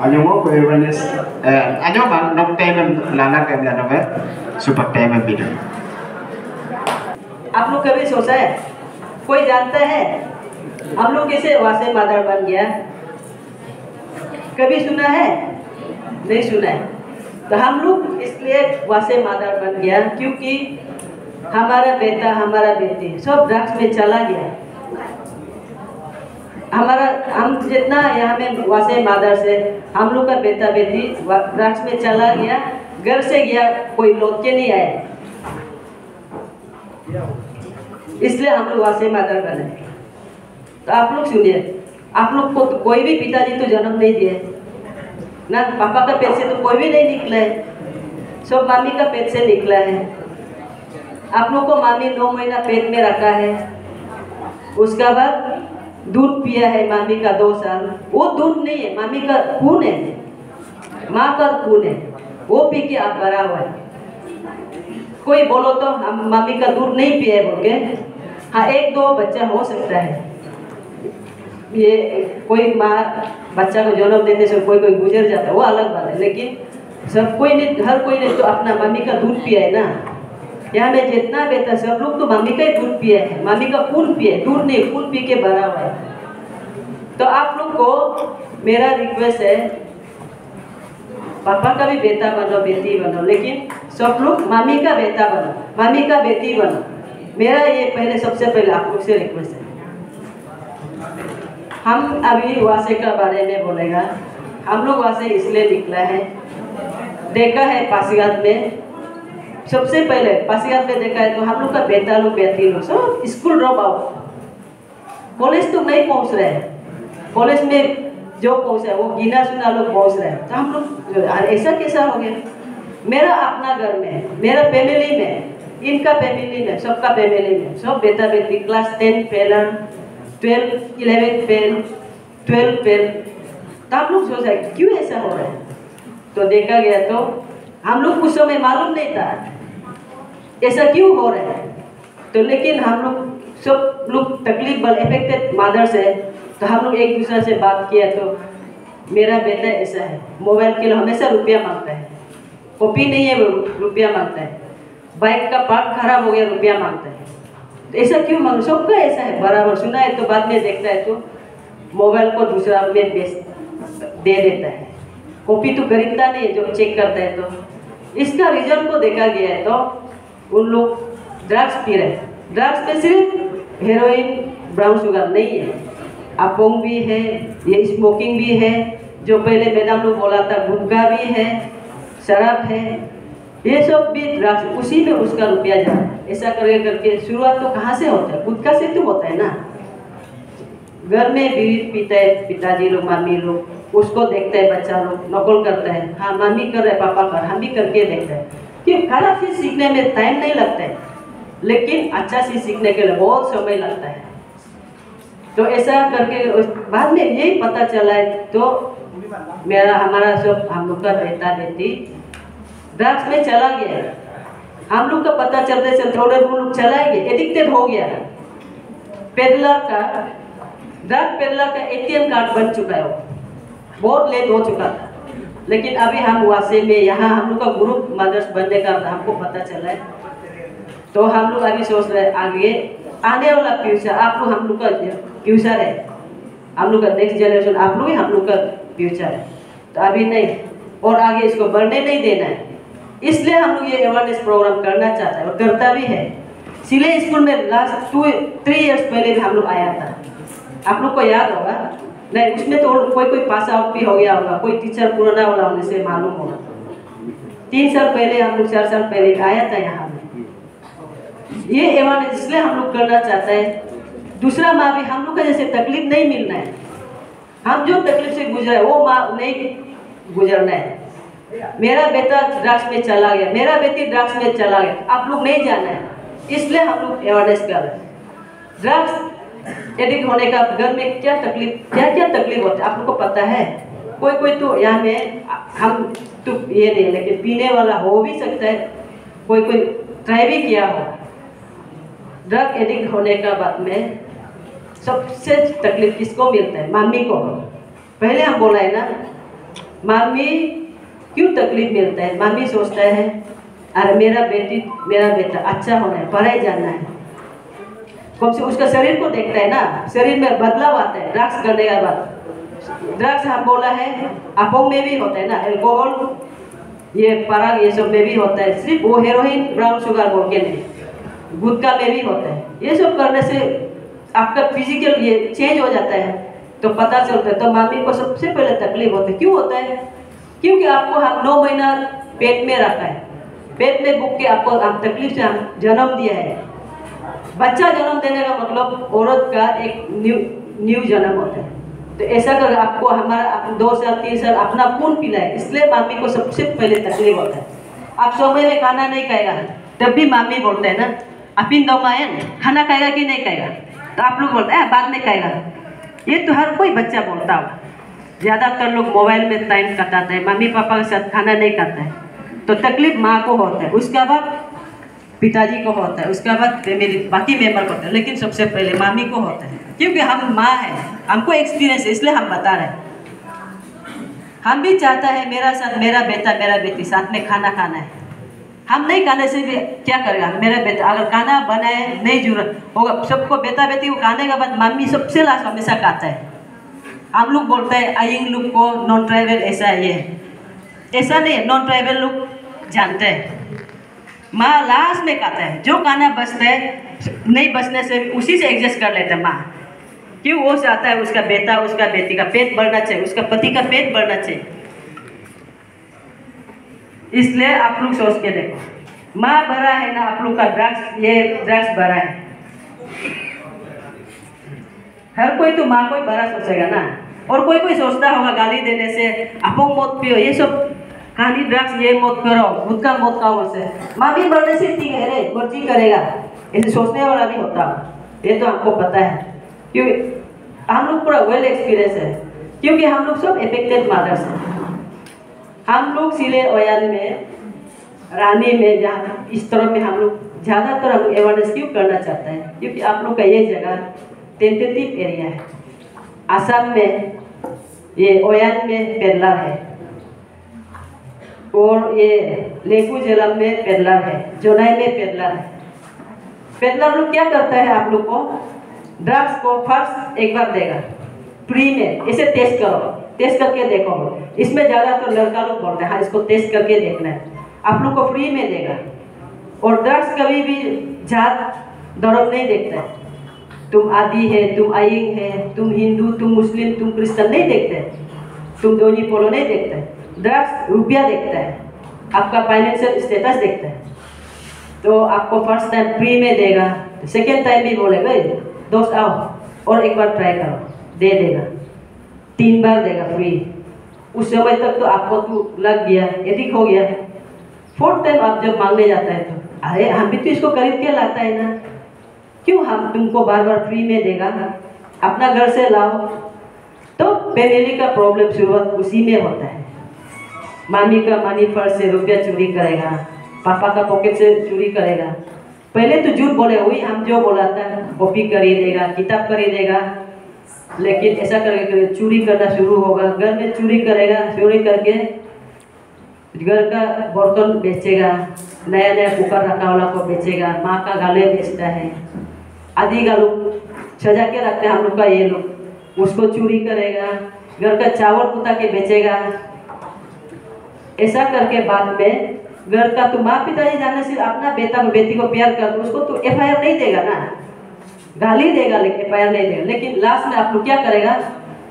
Anyong ko awareness anyong bang nok time lana के मिला नवे सुपर टाइम में भी आप लोग कभी सोचा है, कोई जानता है हम लोग कैसे वासे मादर बन गया? कभी सुना है? नहीं सुना है। तो हम लोग इसलिए वासे मादर बन गया क्योंकि हमारा बेटा हमारा बेटी सब ड्रग्स में चला गया। हम जितना यहाँ में वासे मादर से हम लोग का बेटा बेटी ड्रग्स में चला गया, घर से गया, कोई लौट के नहीं आया, इसलिए हम लोग वासे मादर बने। तो आप लोग सुनिए, आप लोग को तो कोई भी पिताजी तो जन्म नहीं दिए ना, पापा का पेट से तो कोई भी नहीं निकला है, सब मामी का पेट से निकला है। आप लोग को मामी 9 महीना पेट में रखा है, उसका बाद दूध पिया है मामी का 2 साल। वो दूध नहीं है, मामी का खून है, माँ का खून है, वो पी के आप बड़ा हुआ है। कोई बोलो तो हम मामी का दूध नहीं पिए बोल के, हाँ 1-2 बच्चा हो सकता है, ये कोई माँ बच्चा को जन्म देने से कोई गुजर जाता है, वो अलग बात है, लेकिन सब कोई नहीं, हर कोई ने तो अपना मामी का दूध पिया है ना। यहाँ में जितना बेटा सब लोग तो मामी का ही दूध पिए है, मामी का खून पिए, दूध नहीं खून पी के भरा हुआ है। तो आप लोग को मेरा रिक्वेस्ट है, पापा का भी बेटा बनो बेटी बनो, लेकिन सब लोग मामी का बेटा बनो, मामी का बेटी बनो। मेरा ये पहले सबसे पहले आप लोग से रिक्वेस्ट है। हम अभी वासे का बारे में बोलेगा, हम लोग वासे इसलिए निकला है, देखा है पासीघाट में, सबसे पहले पासीघाट में देखा है तो हम लोग का बेटा लोग बेटी लोग सब स्कूल ड्रॉप आउट, कॉलेज तो नहीं पहुंच रहे हैं, कॉलेज में जो पहुंचा है वो गिना चुना लोग पहुंच रहे हैं। तो हम लोग ऐसा कैसा हो गया? मेरा अपना घर में, मेरा फैमिली में, इनका फैमिली में, सबका फैमिली में सब बेटा बेटी क्लास 10 फेल, 12, 11 फेल, 12 फेल। तो आप लोग सोचा क्यों ऐसा हो रहा है? तो देखा गया तो हम लोग कुछ समय मालूम नहीं था ऐसा क्यों हो रहा है। तो लेकिन हम लोग सब लोग तकलीफ बल इफेक्टेड मदर से, तो हम लोग एक दूसरे से बात किया तो मेरा बेटा ऐसा है, मोबाइल के लिए हमेशा रुपया मांगता है, कॉपी नहीं है वो रुपया मांगता है, बाइक का पार्ट खराब हो गया रुपया मांगता है। तो ऐसा क्यों मांग, सबका ऐसा है बराबर। सुना है तो बाद में देखता है तो मोबाइल को दूसरा में दे देता है, कॉपी तो खरीदता नहीं है, जो चेक करता है। तो इसका रीजन को देखा गया है तो उन लोग ड्रग्स पी रहे हैं। ड्रग्स में सिर्फ हेरोइन ब्राउन शुगर नहीं है, अपोंग भी है, ये स्मोकिंग भी है, जो पहले मैडम लोग बोला था गुटखा भी है, शराब है, ये सब भी ड्रग्स, उसी में उसका रुपया जा रहा है। ऐसा करके शुरुआत तो कहाँ से होता है? गुटखा से तो होता है ना। घर में बीड़ी पीता है पिताजी लोग, मामी लोग, उसको देखता है बच्चा लोग, नकल करता है, हाँ मामी कर रहे पापा कर, हम भी करके देखते हैं। कि खराब चीज सीखने में टाइम नहीं लगता है, लेकिन अच्छा चीज सीखने के लिए बहुत समय लगता है। तो ऐसा करके बाद में यही पता चला है तो हमारा सब हम लोग का बेटा बेटी ड्रग्स में चला गया। हम लोग का पता चलते चलते थोड़े लोग चला गया, एडिक्टेड हो गया। पेडलर का ड्रग पेडलर का ATM कार्ड बन चुका है, बहुत लेट हो चुका था। लेकिन अभी हम वासे में यहाँ हम लोग का ग्रुप मदर्स बनने का हमको पता चला है, तो हम लोग अभी सोच रहे हैं आगे आने वाला फ्यूचर, आप लोग हम लोग का फ्यूचर है, हम लोग का नेक्स्ट जनरेशन आप लोग ही हम लोग का फ्यूचर है। तो अभी नहीं, और आगे इसको बढ़ने नहीं देना है, इसलिए हम लोग ये अवेयरनेस प्रोग्राम करना चाहते हैं और करता भी है। सिले स्कूल में लास्ट 2-3 इयर्स पहले भी हम लोग आया था, आप लोग को याद होगा नहीं? उसमें तो कोई पास आउट भी हो गया होगा, कोई टीचर पुराना वाला होने से मालूम होगा। 3 साल पहले हम लोग 4 साल पहले आया था यहाँ में। ये अवेयरनेस इसलिए हम लोग करना चाहते हैं। दूसरा माँ भी हम लोग का जैसे तकलीफ नहीं मिलना है, हम जो तकलीफ से गुजरा है वो माँ नहीं गुजरना है। मेरा बेटा ड्रग्स में चला गया, मेरा बेटी ड्रग्स में चला गया, आप लोग नहीं जाना है, इसलिए हम लोग अवेयरनेस कर रहे हैं। ड्रग्स एडिक्ट होने का घर में क्या तकलीफ होता है आप लोग को पता है? कोई तो यहाँ में हम तो ये नहीं, लेकिन पीने वाला हो भी सकता है, कोई ट्राई भी किया हो। ड्रग एडिक्ट होने का बाद में सबसे तकलीफ किसको मिलता है? मम्मी को। पहले हम बोला है ना, मामी क्यों तकलीफ मिलता है? मामी सोचता है अरे मेरा बेटा अच्छा होना है, पढ़ाई जाना है, कम से उसका शरीर को देखता है ना, शरीर में बदलाव आता है ड्रग्स करने के बाद। ड्रग्स हम बोला है अपोंग में भी होता है ना, अल्कोहल, ये पराग, ये सब में भी होता है, सिर्फ वो हेरोइन ब्राउन शुगर बोल के नहीं, गुटखा में भी होता है। ये सब करने से आपका फिजिकल ये चेंज हो जाता है, तो पता चलता है। तो मामी को सबसे पहले तकलीफ होती है। क्यों होता है? क्योंकि आपको हम 9 महीना पेट में रखा है, पेट में बुक के आपको हम तकलीफ से हम जन्म दिया है। बच्चा जन्म देने का मतलब औरत का एक न्यू जन्म होता है। तो ऐसा कर आपको हमारा 2 साल 3 साल अपना खून पिलाए, इसलिए मामी को सबसे पहले तकलीफ होता है। आप समय में खाना नहीं खाएगा तब भी मामी बोलते हैं ना अपिन दमायन खाना खाएगा कि नहीं खाएगा, तो आप लोग बोलते हैं बाद में खाएगा। ये तो हर कोई बच्चा बोलता होगा। ज़्यादातर लोग मोबाइल में टाइम कटाते हैं, मम्मी पापा के साथ खाना नहीं खाता है, तो तकलीफ माँ को होता है, उसके बाद पिताजी को होता है, उसके बाद फैमिली बाकी मेंबर को होता है, लेकिन सबसे पहले मामी को होता है। क्योंकि हम माँ हैं, हमको एक्सपीरियंस है, इसलिए हम बता रहे हैं। हम भी चाहता है मेरा साथ मेरा बेटा मेरा बेटी साथ में खाना खाना है। हम नहीं खाने से भी क्या करेगा मेरा बेटा? अगर खाना बनाए नहीं जरूरत होगा सबको, बेटा बेटी को खाने के बाद मम्मी सबसे लास्ट हमेशा खाता है। हम लोग बोलते हैं आइंग लोग को नॉन ट्राइबल ऐसा है, ये ऐसा नहीं है। नॉन ट्राइबल लोग जानते हैं माँ लास्ट में खाता है, जो खाना बचता है नहीं बचने से उसी से एडजस्ट कर लेते हैं माँ। क्यों? वो चाहता है उसका बेटा उसका बेटी का पेट बढ़ना चाहिए, उसका पति का पेट बढ़ना चाहिए। इसलिए आप लोग सोच के देखो, माँ भरा है ना आप लोग का ड्रग्स, ये ड्रग्स भरा है। हर कोई तो माँ को ही भरा सोचेगा ना, और कोई कोई सोचता होगा गाली देने से अपोंग मत पियो, ये सब कहानी ड्रग्स ये मत करो, गुटखा मत खाओ, से माँ भी बढ़ने से ठीक है रे मर्जी करेगा, ऐसे सोचने वाला भी होता है। ये तो हमको पता है क्योंकि हम लोग पूरा वेल एक्सपीरियंस है, क्योंकि हम लोग सब इफेक्टेड मदर्स हैं। हम लोग सिले ओयान में, रानी में, जहाँ इस तरह में हम लोग ज़्यादातर हम लोग अवेयरनेस क्यों करना चाहते हैं? क्योंकि आप लोग का ये जगह टेंटेटिव एरिया है। आसाम में ये ओयान में पेरलार है, और ये लेपू जिला में पेरलार है, जोनाई में पेरलार है। पेरलार लोग क्या करता है? आप लोग को ड्रग्स को फर्स्ट एक बार देगा फ्री में, इसे टेस्ट करो, टेस्ट करके देखो। इसमें ज़्यादातर लड़का लोग बोलते हैं हाँ इसको टेस्ट करके देखना है, आप लोग को फ्री में देगा। और ड्रग्स कभी भी जात धर्म नहीं देखता है, तुम आदि है, तुम आइंग है, तुम हिंदू, तुम मुस्लिम, तुम क्रिश्चियन नहीं देखते हैं, तुम दोनी पोलो नहीं देखते हैं। ड्रग्स रुपया देखता है, आपका फाइनेंशियल स्टेटस देखता है। तो आपको फर्स्ट टाइम फ्री में देगा, सेकेंड टाइम भी बोलेगा दोस्त आओ और एक बार ट्राई करो, दे देगा, 3 बार देगा फ्री। उस समय तक तो आपको तो लग गया, एडिक्ट हो गया। 4th टाइम आप जब मांगने जाता है तो अरे हम भी तो इसको खरीद के लाता है ना, क्यों हम तुमको बार बार फ्री में देगा, अपना घर से लाओ। तो फैमिली का प्रॉब्लम शुरुआत उसी में होता है। मामी का मनी पर्स से रुपया चोरी करेगा, पापा का पॉकेट से चोरी करेगा। पहले तो झूठ बोले हुई, हम जो बोला था कॉपी खरीदेगा, किताब खरीदेगा, लेकिन ऐसा करके चोरी करना शुरू होगा। घर में चोरी करेगा, चोरी करके घर का बर्तन बेचेगा, नया नया कुकर रखा वाला को बेचेगा, माँ का गाले बेचता है, आदि का लोग सजा के रखते हैं हम लोग का, ये लोग उसको चोरी करेगा, घर का चावल कुता के बेचेगा। ऐसा करके बाद में घर का तो माँ पिताजी जाने से अपना बेटा को बेटी को प्यार कर, उसको तो FIR नहीं देगा ना, गाली देगा लेकिन FIR नहीं देगा। लेकिन लास्ट में आप लोग क्या करेगा,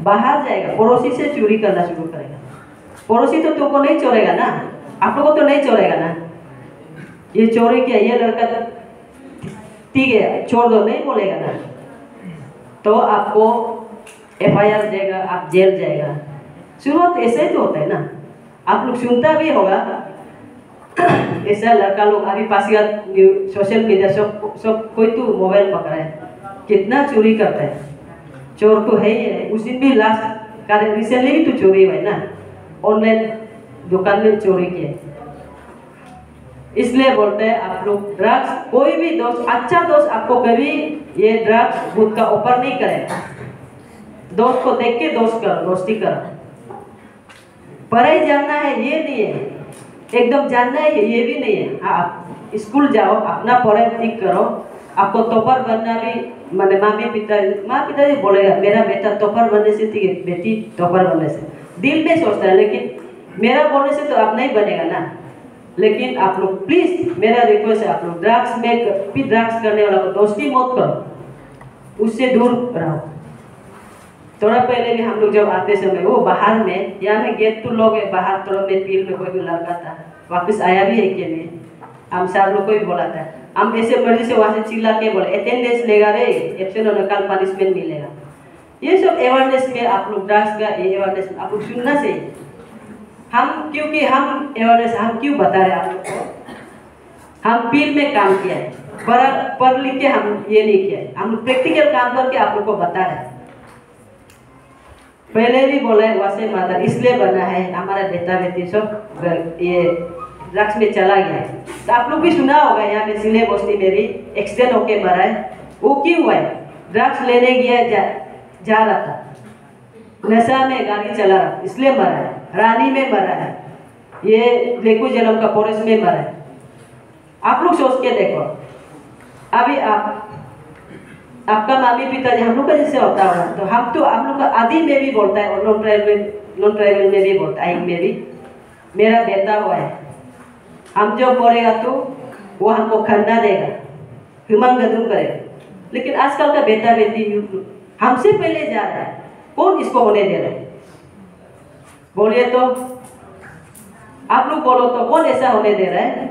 बाहर जाएगा, पड़ोसी से चोरी करना शुरू करेगा। पड़ोसी तो तुमको नहीं छोड़ेगा ना, आप लोगों को तो नहीं छोड़ेगा ना, ये चोरी किया, ये लड़का ठीक है छोड़ दो नहीं बोलेगा ना, तो आपको FIR देगा, आप जेल जाएगा। शुरुआत ऐसे ही तो होता है ना, आप लोग सुनता भी होगा ऐसा लड़का लोग अभी पासीघाट सोशल मीडिया सब कोई तो मोबाइल पकड़ा है, कितना चोरी करता है, चोर तो है ही है। उस दिन भी लास्ट कारण रिसेंटली भी तो चोरी हुआ है ना, ऑनलाइन दुकान में चोरी किए। इसलिए बोलते हैं आप लोग ड्रग्स, कोई भी दोस्त, अच्छा दोस्त आपको कभी ये ड्रग्स खुद का ऊपर नहीं करेगा। दोस्त को देख के दोस्त करो, दोस्ती करो। पढ़ाई जानना है ये नहीं है, एकदम जानना है ये भी नहीं है। हाँ, आप स्कूल जाओ, अपना पढ़ाई ठीक करो, आपको टॉपर बनना भी मैंने माँ पिताजी बोलेगा मेरा बेटा टॉपर बनने से ठीक है, बेटी टॉपर बनने से दिल में सोचता है, लेकिन मेरा बोलने से तो आप नहीं बनेगा ना। लेकिन आप लोग प्लीज मेरा रिक्वेस्ट है, आप लोग ड्रग्स में भी ड्रग्स करने वाला को दोस्ती मत करो, उससे दूर रहो। थोड़ा पहले भी हम लोग जब आते समय वो बाहर में यहाँ में गेट टू लोग बाहर तरफ में फील्ड में कोई भी लड़का था, वापस आया भी है कि नहीं, हम सब लोग को भी बोला था, हम ऐसे मर्जी से वहाँ से चिल्ला के बोले अटेंडेंस लेगा रे, एब्सेंट होने कल पनिशमेंट मिलेगा। ये सब अवेयरनेस में आप लोग ड्रग्स का अवेयरनेस आप लोग सुनना चाहिए। हम क्योंकि हम अवेयरनेस हम क्यों बता रहे हैं आप लोग को, हम फील्ड में काम किया है, पढ़ लिख के हम ये नहीं किया है, हम प्रैक्टिकल काम करके आप लोग को बता रहे हैं। पहले भी बोला है वैसे माता इसलिए बना है, हमारा बेटा बेटी सब ये ड्रग्स में चला गया है। तो आप लोग भी सुना होगा यहाँ पे सिले बस्ती में भी एक्सीडेंट होके मरा है, वो क्यों हुआ है? ड्रग्स लेने गया जा रहा था, नशा में गाड़ी चला रहा इसलिए मरा है। रानी में मरा है, ये लेकू जलम का फॉरेस्ट में मरा है। आप लोग सोच के देखो, अभी आपका मामी पिताजी हम लोग का जैसे होता होगा, तो हम लोग का आदि में भी बोलता है और नॉन ट्राइबल में भी बोलता है, में भी मेरा बेटा हुआ है, हम जो बोलेगा तो वो हमको खन्ना देगा, हिमन गदुम करेगा। लेकिन आजकल का बेटा बेटी हमसे पहले जा रहा है, कौन इसको होने दे रहा है? बोलिए तो, आप लोग बोलो तो कौन ऐसा होने दे रहा है?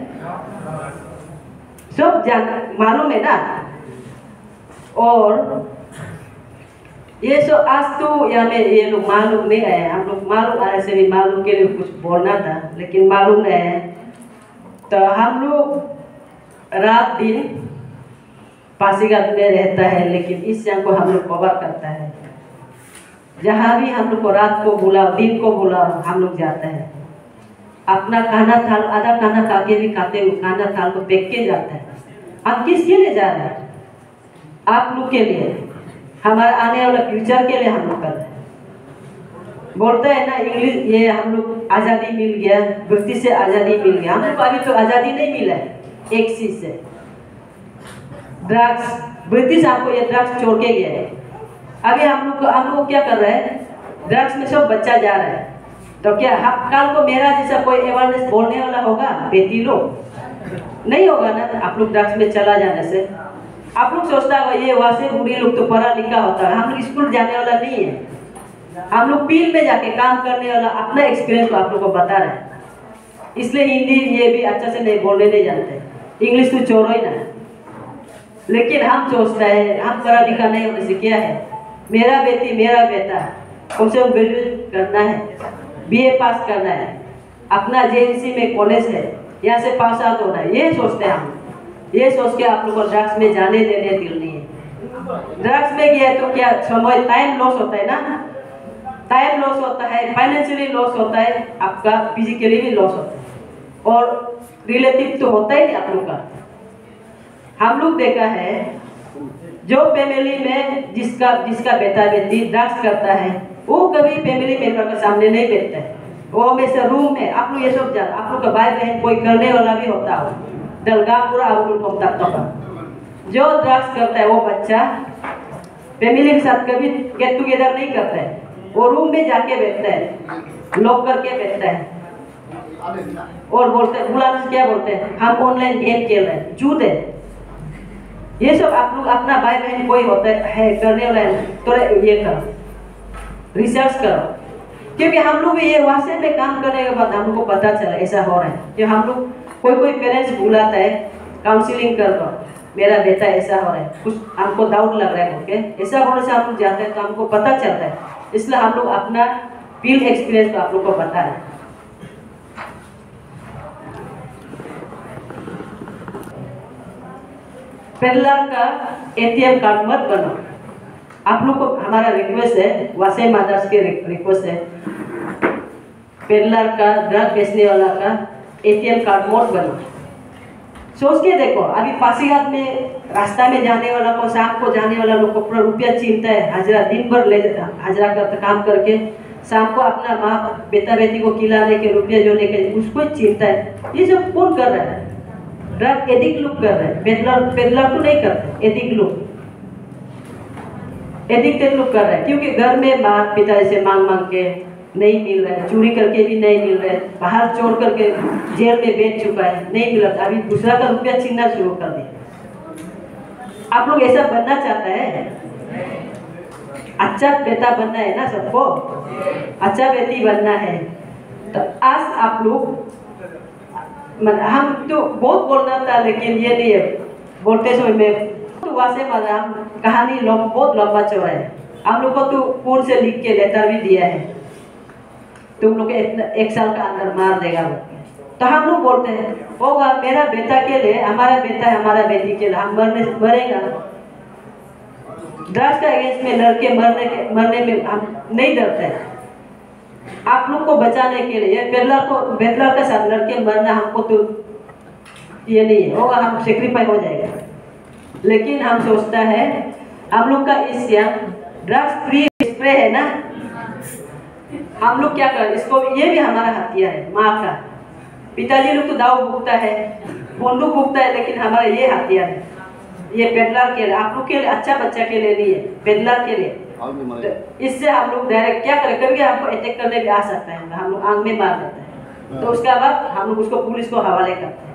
सब जान मालूम है ना। और ये सब आज तो या में ये लोग मालूम नहीं है, हम लोग मालूम आने से भी मालूम के लिए कुछ बोलना था, लेकिन मालूम नहीं है। तो हम लोग रात दिन पासीघाट में रहता है, लेकिन इस जंग को हम लोग कवर करता है। जहाँ भी हम लोग को रात को बुला दिन को बुला हम लोग जाते हैं, अपना खाना थाल आधा खाना खा के भी खाते हुए खाना थाल को फेंक के जाते हैं। हम किसके लिए जा रहे हैं? आप लोग के लिए, हमारे आने वाला फ्यूचर के लिए हम लोग कर रहे हैं। बोलते हैं ना इंग्लिश, ये हम लोग आज़ादी मिल गया, ब्रिटिश से आज़ादी मिल गया, हम लोग को अभी तो आज़ादी नहीं मिला है एक चीज़ से, ड्रग्स। ब्रिटिश आपको ये ड्रग्स छोड़ के गया है। अभी हम लोग क्या कर रहे हैं? ड्रग्स में सब बच्चा जा रहा है। तो क्या कल को मेरा जैसा कोई अवेयरनेस बोलने वाला होगा? बेटी लोग नहीं होगा ना। आप लोग ड्रग्स में चला जाने से आप लोग सोचता होगा ये वहाँ से बुढ़ी लोग तो पढ़ा लिखा होता है, हम लोग स्कूल जाने वाला नहीं है, हम लोग फील्ड में जाके काम करने वाला अपना एक्सपीरियंस को आप लोग को बता रहे हैं। इसलिए हिंदी ये भी अच्छा से नहीं बोलने नहीं जानते, इंग्लिश तो छोड़ो ही ना। लेकिन हम सोचते हैं हम पढ़ा लिखा नहीं होने से क्या है, मेरा बेटी मेरा बेटा कम से कम ग्रेजुएट करना है, BA पास करना है, अपना JNC में कॉलेज है यहाँ से पास आउट होना है, ये सोचते हैं हम। ये सोच के आप लोग को ड्रग्स में जाने देने दिल नहीं है। ड्रग्स में गया तो क्या समय टाइम लॉस होता है ना, टाइम लॉस होता है, फाइनेंशियली लॉस होता है, आपका फिजिकली भी लॉस होता है, और रिलेटिव तो होता ही नहीं आप लोग का। हम लोग देखा है जो फैमिली में जिसका बेटा बेटी ड्रग्स करता है वो कभी फैमिली मेंबर के सामने नहीं बैठता है, वो हमेशा रूम में। आप लोग ये सब जान, आप लोग का भाई बहन कोई करने वाला भी होता हो, दलगापुरा जो ड्रग्स करता है वो बच्चा फैमिली के साथ कभी गेट टुगेदर नहीं करता है, वो रूम में जाके बैठता है, लॉक करके बैठता है और बोलते हैं बुलाने से क्या बोलते हैं, हम ऑनलाइन गेम खेल रहे हैं, जूद है। ये सब आप लोग अपना भाई बहन कोई होता है करने वाला है तो ये करो, रिसर्च करो, क्योंकि हम लोग ये वासे में काम करने के बाद हम लोग को पता चला ऐसा हो रहा है कि हम लोग कोई पेरेंट्स बुलाता है काउंसलिंग कर दो, मेरा बेटा ऐसा हो रहा है, कुछ हमको डाउट लग रहा है ओके, ऐसा होने से हम लोग जाते हैं तो हमको पता चलता है। इसलिए हम लोग अपना फील्ड एक्सपीरियंस को आप लोग को बता रहे हैं। पेडलर का ATM कार्ड मत बनाओ। आप लोग को हमारा रिक्वेस्ट है, वासे मदर्स के रिक्वेस्ट है, पेडलर का ड्रग बेचने वाला का ATM कार्ड मत बनाओ। सोच के देखो, अभी पासीघाट में रास्ता में जाने वाला को, शाम को जाने वाला लोग को पूरा रुपया छीनता है, हाजरा दिन भर ले हाजरा करते काम करके शाम को अपना माँ बेटा बेटी को खिलाने के रुपये जो लेके उसको चिंता है। ये सब कौन कर रहा है? ड्रग एडिक्ट लोग कर रहे हैं, पेडलर तो नहीं करते, एडिक्ट लोग एडिक्टेड लोग कर रहे हैं। क्योंकि घर में माँ पिता से मांग के नहीं मिल रहा है, चोरी करके भी नहीं मिल रहा है, बाहर चोर करके जेल में बेच चुका है, नहीं मिला, अभी दूसरा का रुपया छीनना शुरू कर दिया। आप लोग ऐसा बनना चाहते हैं? अच्छा बेटा बनना है ना सबको, अच्छा बेटी बनना है। तो आज आप लोग हम तो बहुत बोलना था, लेकिन ये नहीं है, बोलते समय में तो वासे हम कहानी बहुत लंबा चौड़ा है। हम लोग को तो पूर्ण से लिख के लेटर भी दिया है, तुम लोग एक साल का अंदर मार देगा। तो हम लोग बोलते हैं होगा मेरा बेटा के लिए, हमारा बेटा है, हमारा बेटी के लिए, हम मरेगा। ड्रग्स का अगेंस्ट में लड़के मरने में हम नहीं डरते हैं। आप लोग को बचाने के लिए बेटलर के साथ लड़के मरना हमको तो ये नहीं है, होगा हम सेक्रीफाइस हो जाएगा। लेकिन हम सोचता है हम लोग का इस ड्रग्स फ्री स्प्रे है ना, हम लोग क्या कर इसको, ये भी हमारा हथियार है। माँ का पिताजी लोग तो दाव भुगता है, बंदूक भुगता है, लेकिन हमारा ये हथियार है। ये पेडलर के लिए, आप लोग के लिए, अच्छा बच्चा के लिए नहीं है, पेडलर के लिए। तो इससे हम लोग डायरेक्ट क्या करें, कभी हमको अटैक करने भी आ सकता है, हम लोग आंख में मार देते हैं। तो उसके बाद हम लोग उसको पुलिस को हवाले करते हैं।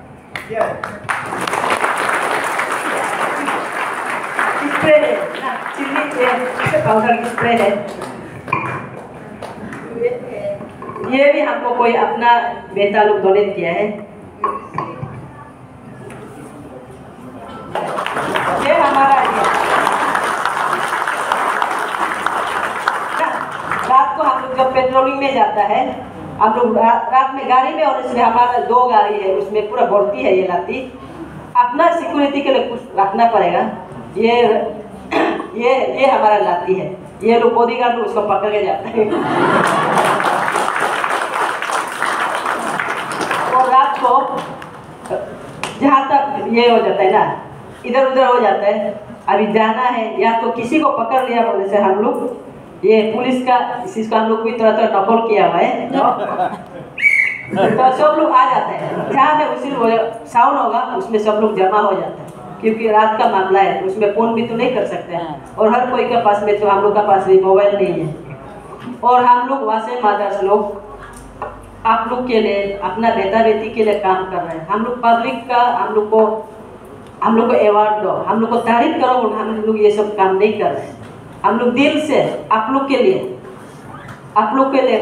स्प्रे है ना, चिल्ली पाउडर की स्प्रे है। ये भी हमको कोई अपना बेटा लोग डोनेट किया है। ये हमारा रात को हम लोग जब पेट्रोलिंग में जाता है, हम लोग रात में गाड़ी में, और इसमें हमारा 2 गाड़ी है, उसमें पूरा भर्ती है ये लाठी। अपना सिक्योरिटी के लिए कुछ रखना पड़ेगा। ये हमारा लाठी है, ये लोग बॉडीगार्ड लोग उसको पकड़ के जाते हैं। और रात को जहाँ तक ये हो जाता है ना, इधर उधर हो जाता है, अभी जाना है या तो किसी को पकड़ लिया बोले से हम लोग ये पुलिस का चीज का हम लोग भी थोड़ा नकल किया हुआ है। तो सब लोग आ जाते हैं, जहाँ में उसी साउंड होगा उसमें सब लोग जमा हो जाते हैं। क्योंकि रात का मामला है, उसमें फोन भी तो नहीं कर सकते हैं, और हर कोई के पास में तो हम लोग का पास भी मोबाइल नहीं है। और हम लोग वासे मदर्स लोग आप लोग के लिए, अपना बेटा बेटी के लिए काम कर रहे हैं। हम लोग पब्लिक का हम लोग को अवार्ड दो, हम लोग को तारीफ करो, हम लोग ये सब काम नहीं कर रहे हैं। हम लोग दिल से आप लोग के लिए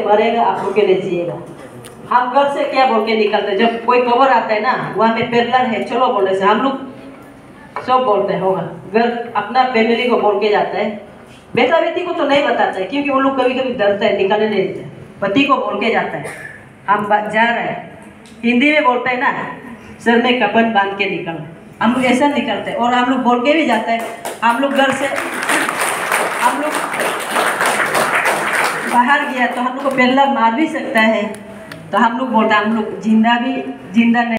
मरेगा, आप लोग के लिए जिएगा। हम घर से क्या बोल के निकलते हैं, जब कोई खबर आता है ना वहाँ में पेडलर है चलो बोलने से हम लोग सब बोलते हैं, होगा घर अपना फैमिली को बोल के जाता है। बेटा बेटी को तो नहीं बताता है, क्योंकि वो लोग कभी कभी डरता है, निकलने नहीं देते। पति को बोल के जाता है हम जा रहे हैं, हिंदी में बोलते हैं ना, सर में कपन बांध के निकल, हम लोग ऐसा निकलते हैं। और हम लोग बोल के भी जाते हैं, हम लोग घर से हम लोग बाहर गया तो हम लोग को पेडलर मार भी सकता है, तो हम लोग बोलते हैं हम लोग जिंदा नहीं